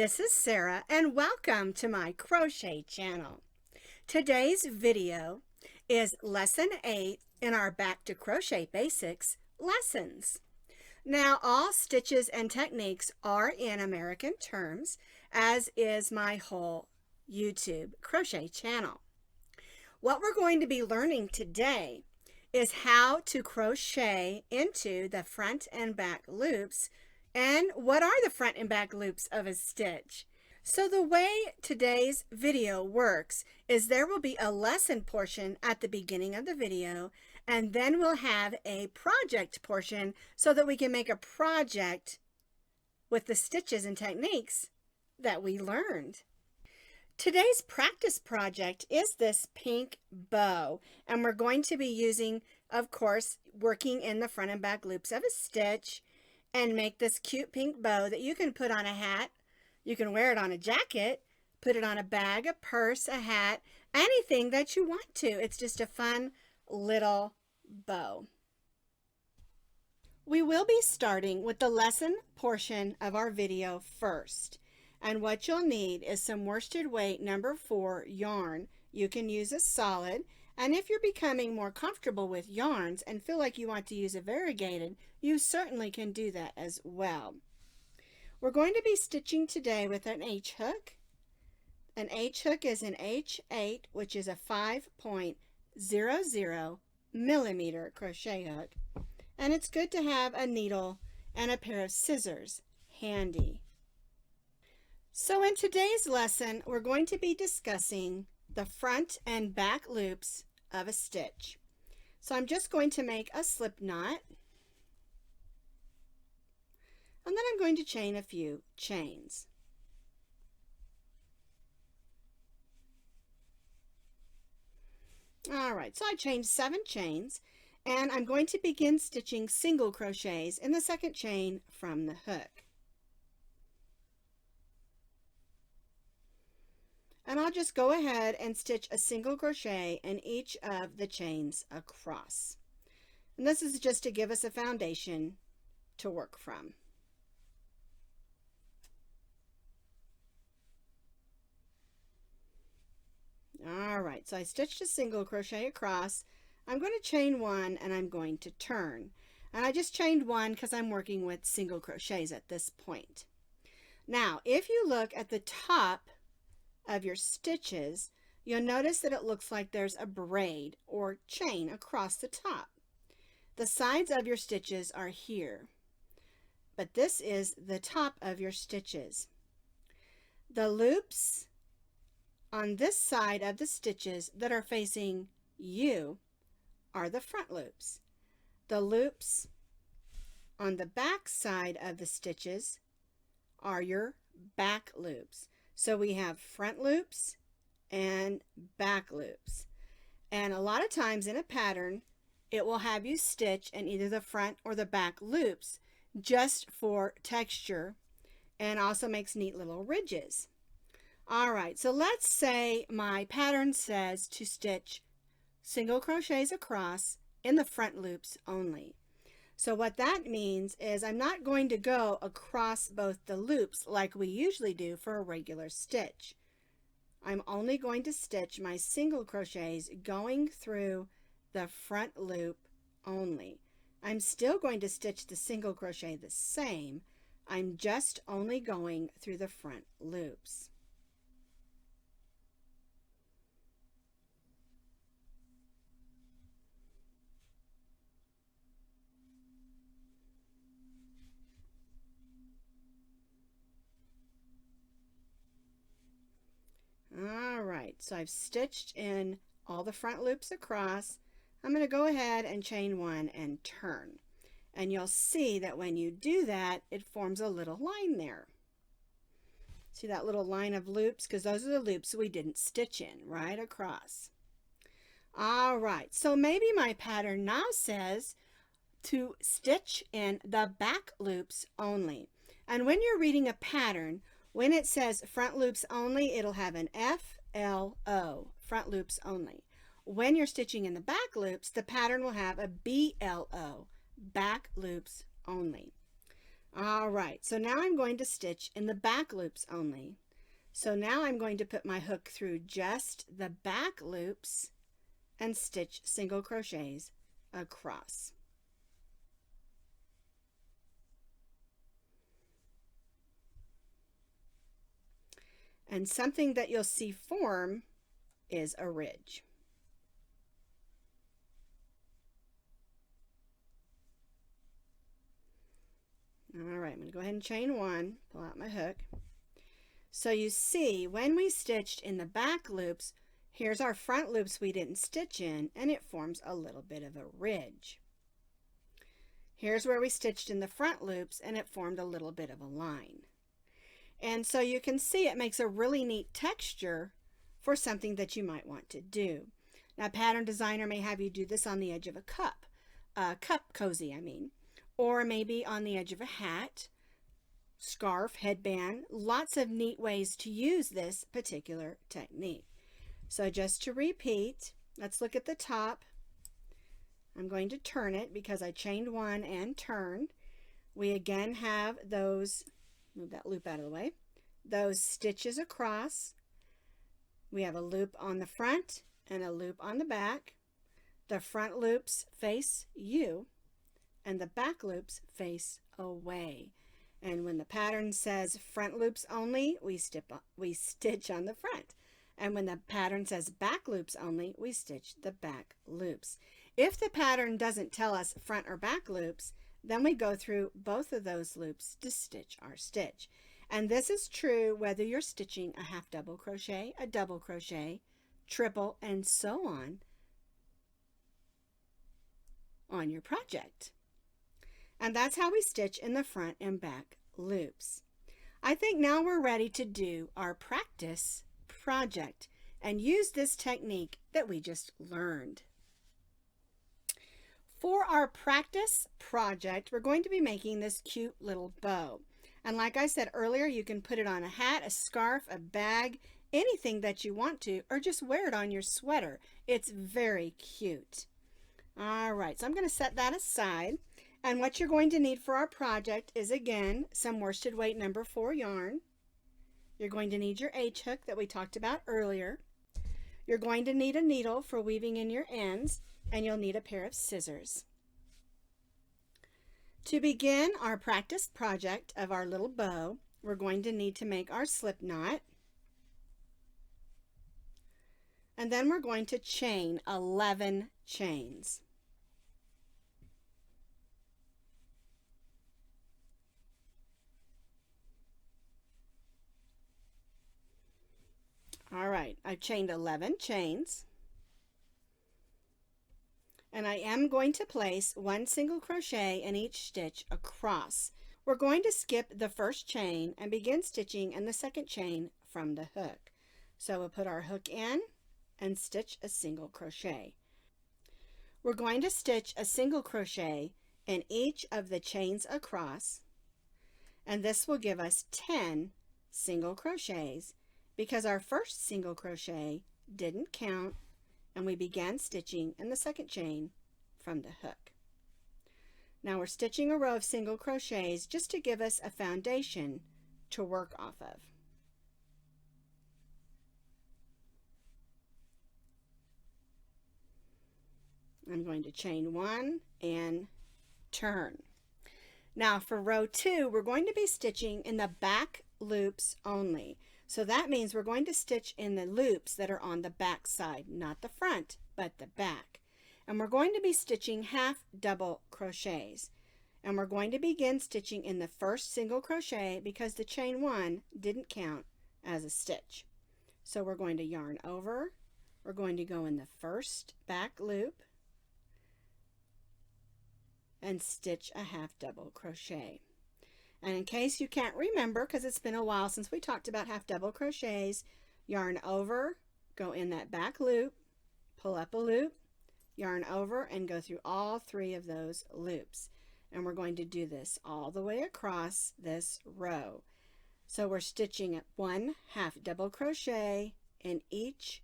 this is Sarah and welcome to my crochet channel. Today's video is lesson 8 in our Back to Crochet Basics lessons. Now all stitches and techniques are in American terms, as is my whole YouTube crochet channel. What we're going to be learning today is how to crochet into the front and back loops. And what are the front and back loops of a stitch? So the way today's video works is there will be a lesson portion at the beginning of the video, and then we'll have a project portion so that we can make a project with the stitches and techniques that we learned. Today's practice project is this pink bow, and we're going to be using, of course, working in the front and back loops of a stitch and make this cute pink bow that you can put on a hat. You can wear it on a jacket, put it on a bag, a purse, a hat, anything that you want to. It's just a fun little bow. We will be starting with the lesson portion of our video first. And what you'll need is some worsted weight number 4 yarn. You can use a solid, and if you're becoming more comfortable with yarns and feel like you want to use a variegated, you certainly can do that as well. We're going to be stitching today with an H hook. An H hook is an H8, which is a 5.00 millimeter crochet hook. And it's good to have a needle and a pair of scissors handy. So in today's lesson, we're going to be discussing the front and back loops of a stitch. So I'm just going to make a slip knot, and then I'm going to chain a few chains. All right, so I chained 7 chains, and I'm going to begin stitching single crochets in the second chain from the hook. And I'll just go ahead and stitch a single crochet in each of the chains across. And this is just to give us a foundation to work from. All right, so I stitched a single crochet across. I'm going to chain 1 and I'm going to turn. And I just chained 1 because I'm working with single crochets at this point. Now, if you look at the top of your stitches, you'll notice that it looks like there's a braid or chain across the top. The sides of your stitches are here, but this is the top of your stitches. The loops on this side of the stitches that are facing you are the front loops. The loops on the back side of the stitches are your back loops. So we have front loops and back loops. And a lot of times in a pattern, it will have you stitch in either the front or the back loops just for texture, and also makes neat little ridges. All right, so let's say my pattern says to stitch single crochets across in the front loops only. So what that means is I'm not going to go across both the loops like we usually do for a regular stitch. I'm only going to stitch my single crochets going through the front loop only. I'm still going to stitch the single crochet the same. I'm just only going through the front loops. All right, so I've stitched in all the front loops across. I'm going to go ahead and chain 1 and turn. And you'll see that when you do that, it forms a little line there. See that little line of loops? Because those are the loops we didn't stitch in, right across. All right, so maybe my pattern now says to stitch in the back loops only. And when you're reading a pattern, when it says front loops only, it'll have an FLO, front loops only. When you're stitching in the back loops, the pattern will have a BLO, back loops only. All right, so now I'm going to stitch in the back loops only. So now I'm going to put my hook through just the back loops and stitch single crochets across. And something that you'll see form is a ridge. All right, I'm going to go ahead and chain one, pull out my hook. So you see, when we stitched in the back loops, here's our front loops we didn't stitch in, and it forms a little bit of a ridge. Here's where we stitched in the front loops, and it formed a little bit of a line. And so you can see it makes a really neat texture for something that you might want to do. Now, Pattern Designer may have you do this on the edge of a cup cozy, or maybe on the edge of a hat, scarf, headband, lots of neat ways to use this particular technique. So just to repeat, let's look at the top. I'm going to turn it because I chained one and turned. We again have those, move that loop out of the way, those stitches across. We have a loop on the front and a loop on the back. The front loops face you and the back loops face away. And when the pattern says front loops only, we stitch on the front. And when the pattern says back loops only, we stitch the back loops. If the pattern doesn't tell us front or back loops, then we go through both of those loops to stitch our stitch. And this is true whether you're stitching a half double crochet, a double crochet, triple, and so on your project. And that's how we stitch in the front and back loops. I think now we're ready to do our practice project and use this technique that we just learned. For our practice project, we're going to be making this cute little bow. And like I said earlier, you can put it on a hat, a scarf, a bag, anything that you want to, or just wear it on your sweater. It's very cute. All right, so I'm going to set that aside. And what you're going to need for our project is, again, some worsted weight number 4 yarn. You're going to need your H hook that we talked about earlier. You're going to need a needle for weaving in your ends, and you'll need a pair of scissors. To begin our practice project of our little bow, we're going to need to make our slip knot. And then we're going to chain 11 chains. All right, I've chained 11 chains. And I am going to place 1 single crochet in each stitch across. We're going to skip the first chain and begin stitching in the second chain from the hook. So we'll put our hook in and stitch a single crochet. We're going to stitch a single crochet in each of the chains across, and this will give us 10 single crochets because our first single crochet didn't count, and we began stitching in the second chain from the hook. Now we're stitching a row of single crochets just to give us a foundation to work off of. I'm going to chain 1 and turn. Now for row 2, we're going to be stitching in the back loops only. So that means we're going to stitch in the loops that are on the back side, not the front, but the back. And we're going to be stitching half double crochets. And we're going to begin stitching in the first single crochet because the chain 1 didn't count as a stitch. So we're going to yarn over. We're going to go in the first back loop and stitch a half double crochet. And in case you can't remember, because it's been a while since we talked about half double crochets, yarn over, go in that back loop, pull up a loop, yarn over, and go through all 3 of those loops. And we're going to do this all the way across this row. So we're stitching at 1 half double crochet in each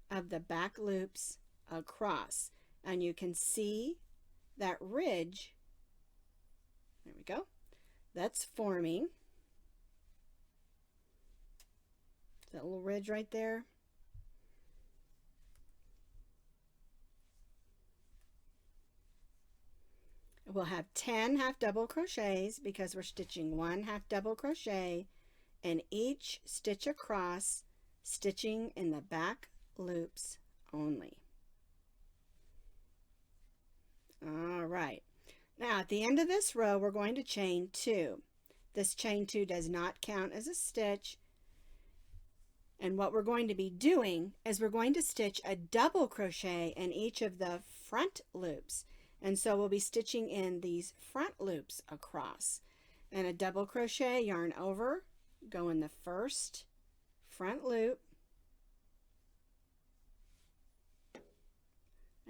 of the back loops across. And you can see that ridge, there we go, that's forming. That little ridge right there. We'll have 10 half double crochets because we're stitching 1 half double crochet in each stitch across, stitching in the back loops only. All right. Now at the end of this row, we're going to chain 2. This chain 2 does not count as a stitch. And what we're going to be doing is we're going to stitch a double crochet in each of the front loops. And so we'll be stitching in these front loops across. And a double crochet, yarn over, go in the first front loop,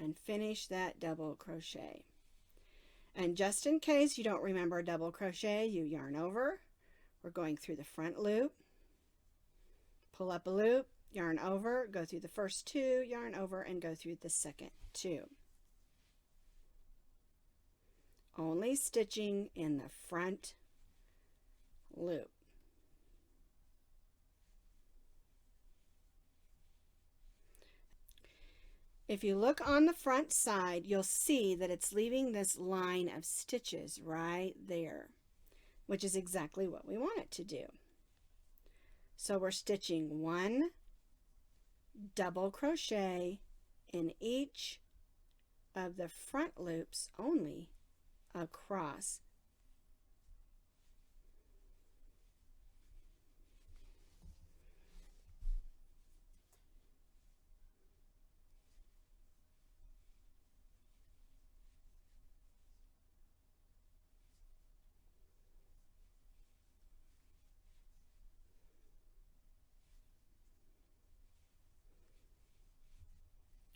and finish that double crochet. And just in case you don't remember a double crochet, you yarn over. We're going through the front loop, pull up a loop, yarn over, go through the first 2, yarn over, and go through the second 2. Only stitching in the front loop. If you look on the front side, you'll see that it's leaving this line of stitches right there, which is exactly what we want it to do. So we're stitching 1 double crochet in each of the front loops only across.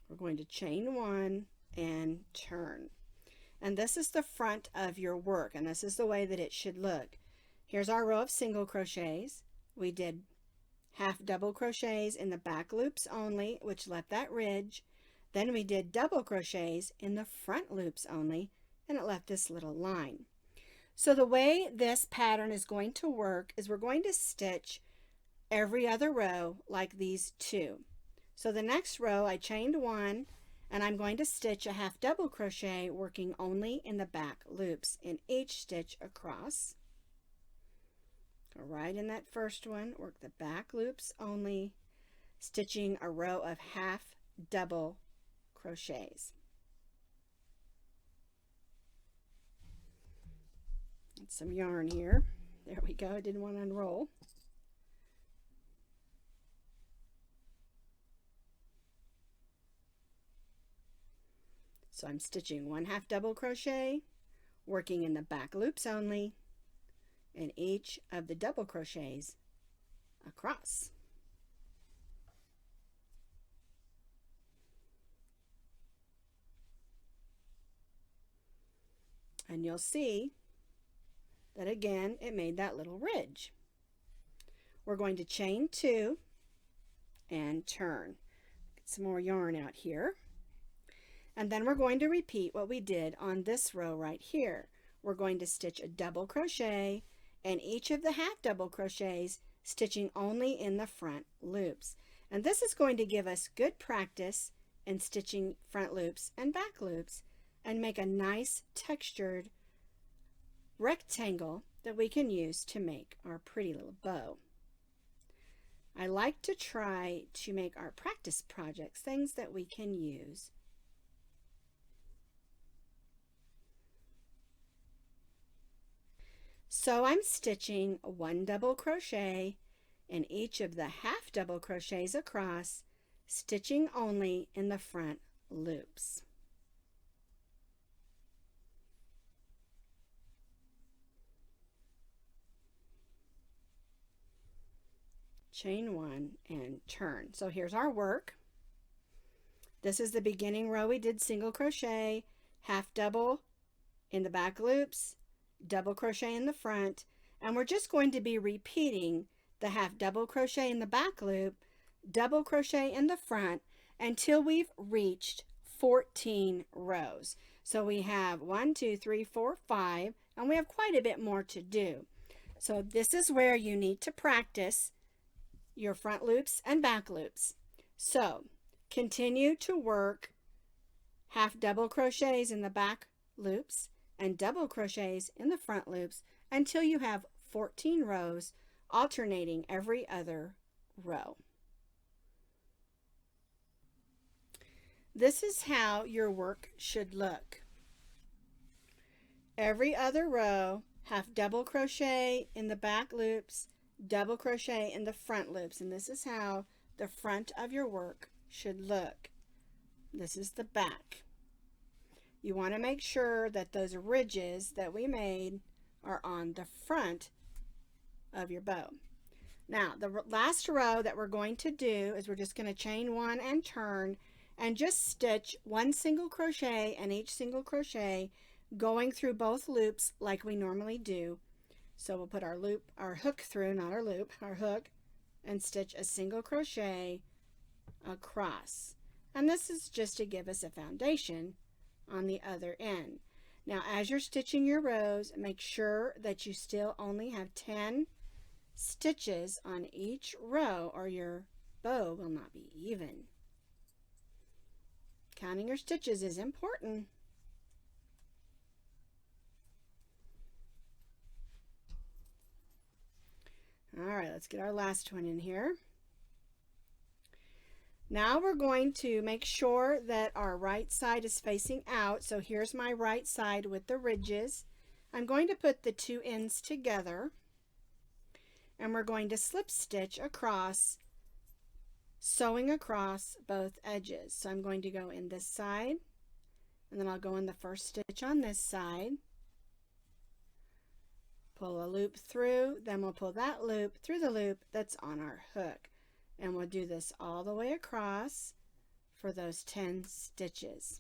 We're going to chain 1 and turn. And this is the front of your work, and this is the way that it should look. Here's our row of single crochets. We did half double crochets in the back loops only, which left that ridge. Then we did double crochets in the front loops only, and it left this little line. So the way this pattern is going to work is we're going to stitch every other row like these 2. So the next row I chained 1, and I'm going to stitch a half double crochet working only in the back loops in each stitch across. Go right in that first one, work the back loops only, stitching a row of half double crochets. Get some yarn here. There we go. I didn't want to unroll. So I'm stitching 1 half double crochet, working in the back loops only, in each of the double crochets across. And you'll see that again it made that little ridge. We're going to chain 2 and turn. Get some more yarn out here. And then we're going to repeat what we did on this row right here. We're going to stitch a double crochet in each of the half double crochets, stitching only in the front loops. And this is going to give us good practice in stitching front loops and back loops and make a nice textured rectangle that we can use to make our pretty little bow. I like to try to make our practice projects things that we can use. So I'm stitching 1 double crochet in each of the half double crochets across, stitching only in the front loops. Chain 1 and turn. So here's our work. This is the beginning row. We did single crochet, half double in the back loops, double crochet in the front, and we're just going to be repeating the half double crochet in the back loop, double crochet in the front until we've reached 14 rows. So we have 1, 2, 3, 4, 5 and we have quite a bit more to do. So this is where you need to practice your front loops and back loops. So continue to work half double crochets in the back loops and double crochets in the front loops until you have 14 rows alternating every other row. This is how your work should look. Every other row, half double crochet in the back loops, double crochet in the front loops, and this is how the front of your work should look. This is the back. You want to make sure that those ridges that we made are on the front of your bow. Now, the last row that we're going to do is we're just going to chain one and turn and just stitch one single crochet in each single crochet, going through both loops like we normally do. So we'll put our hook through, not our loop, our hook, and stitch a single crochet across. And this is just to give us a foundation on the other end. Now, as you're stitching your rows, make sure that you still only have 10 stitches on each row or your bow will not be even. Counting your stitches is important. All right, let's get our last one in here. Now we're going to make sure that our right side is facing out. So here's my right side with the ridges. I'm going to put the two ends together and we're going to slip stitch across, sewing across both edges. So I'm going to go in this side and then I'll go in the first stitch on this side, pull a loop through, then we'll pull that loop through the loop that's on our hook. And we'll do this all the way across for those 10 stitches.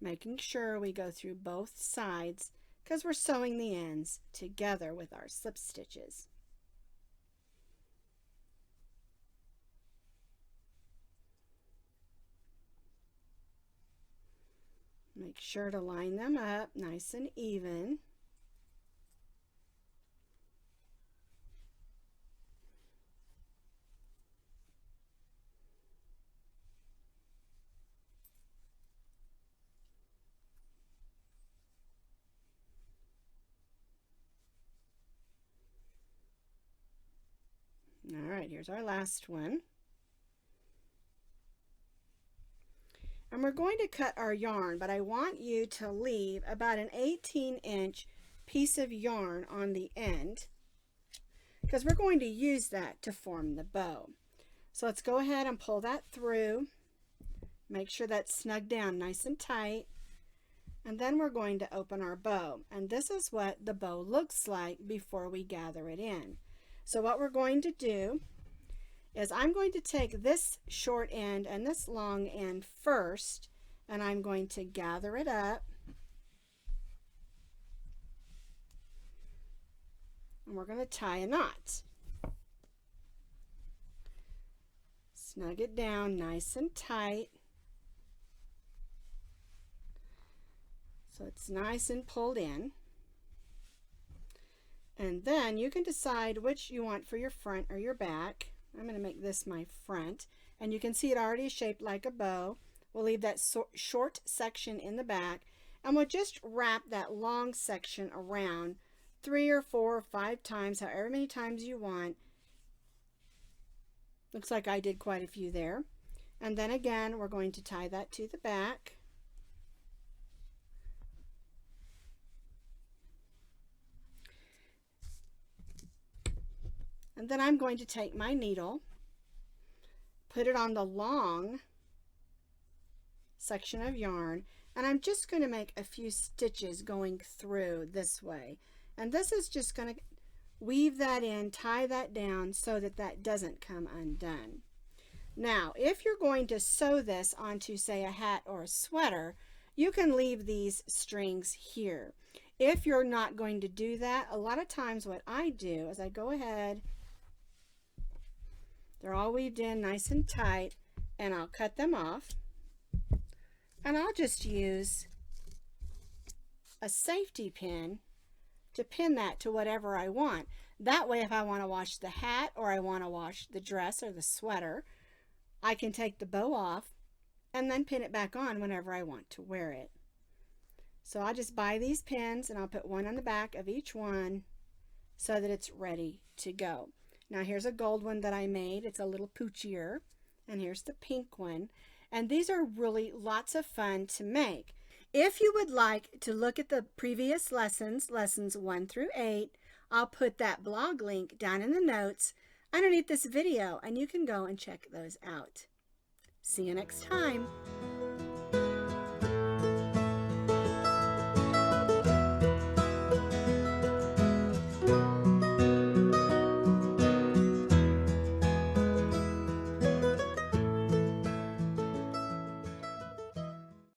Making sure we go through both sides because we're sewing the ends together with our slip stitches. Make sure to line them up nice and even. All right, here's our last one. And we're going to cut our yarn, but I want you to leave about an 18-inch piece of yarn on the end because we're going to use that to form the bow. So let's go ahead and pull that through. Make sure that's snug down nice and tight. And then we're going to open our bow. And this is what the bow looks like before we gather it in. So what we're going to do is I'm going to take this short end and this long end first, and I'm going to gather it up. And we're going to tie a knot. Snug it down nice and tight. So it's nice and pulled in. And then you can decide which you want for your front or your back. I'm going to make this my front. And you can see it already is shaped like a bow. We'll leave that short section in the back. And we'll just wrap that long section around 3 or 4 or 5 times, however many times you want. Looks like I did quite a few there. And then again, we're going to tie that to the back. And then I'm going to take my needle, put it on the long section of yarn, and I'm just going to make a few stitches going through this way. And this is just going to weave that in, tie that down so that that doesn't come undone. Now, if you're going to sew this onto, say, a hat or a sweater, you can leave these strings here. If you're not going to do that, a lot of times what I do is I go ahead, they're all weaved in nice and tight, and I'll cut them off, and I'll just use a safety pin to pin that to whatever I want. That way, if I want to wash the hat or I want to wash the dress or the sweater, I can take the bow off and then pin it back on whenever I want to wear it. So I'll just buy these pins and I'll put one on the back of each one so that it's ready to go. Now here's a gold one that I made. It's a little poochier. And here's the pink one. And these are really lots of fun to make. If you would like to look at the previous lessons, lessons 1 through 8, I'll put that blog link down in the notes underneath this video and you can go and check those out. See you next time.